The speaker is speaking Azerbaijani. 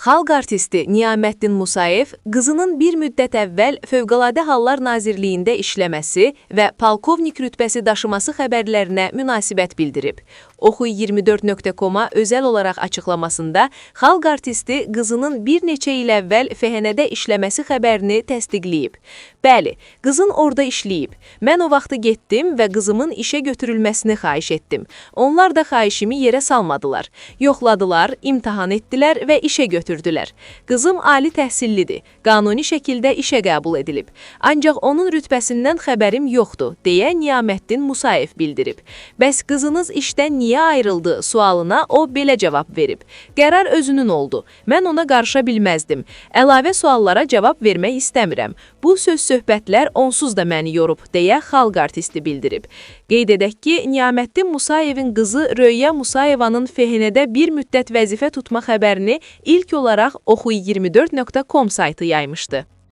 Xalq artisti Niyaməddin Musayev qızının bir müddət əvvəl Fövqəladə Hallar Nazirliyində işləməsi və polkovnik rütbəsi daşıması xəbərlərinə münasibət bildirib. Oxuy24.com-a özəl olaraq açıqlamasında xalq artisti qızının bir neçə il əvvəl FHN-də işləməsi xəbərini təsdiqləyib. Bəli, qızın orada işləyib. Mən o vaxtı getdim və qızımın işə götürülməsini xahiş etdim. Onlar da xahişimi yerə salmadılar. Yoxladılar, imtahan etdilər və işə götürdülər. Qızım ali təhsillidir, qanuni şəkildə işə qəbul edilib. Ancaq onun rütbəsindən xəbərim yoxdur, deyə Niyaməddin Musayev bildirib. Bəs qızınız işdən niyə ayrıldı sualına o belə cavab verib. Qərar özünün oldu. Mən ona qarışa bilməzdim. Əlavə suallara cavab vermək istəmirəm. Bu söz-söhbətlər onsuz da məni yorub, deyə xalq artisti bildirib. Qeyd edək ki, Niyaməddin Musayevin qızı Röya Musayevanın FHN-də bir müddət vəzifə tutma xəbərini ilk olaraq Oxuy24.com saytı yaymışdı.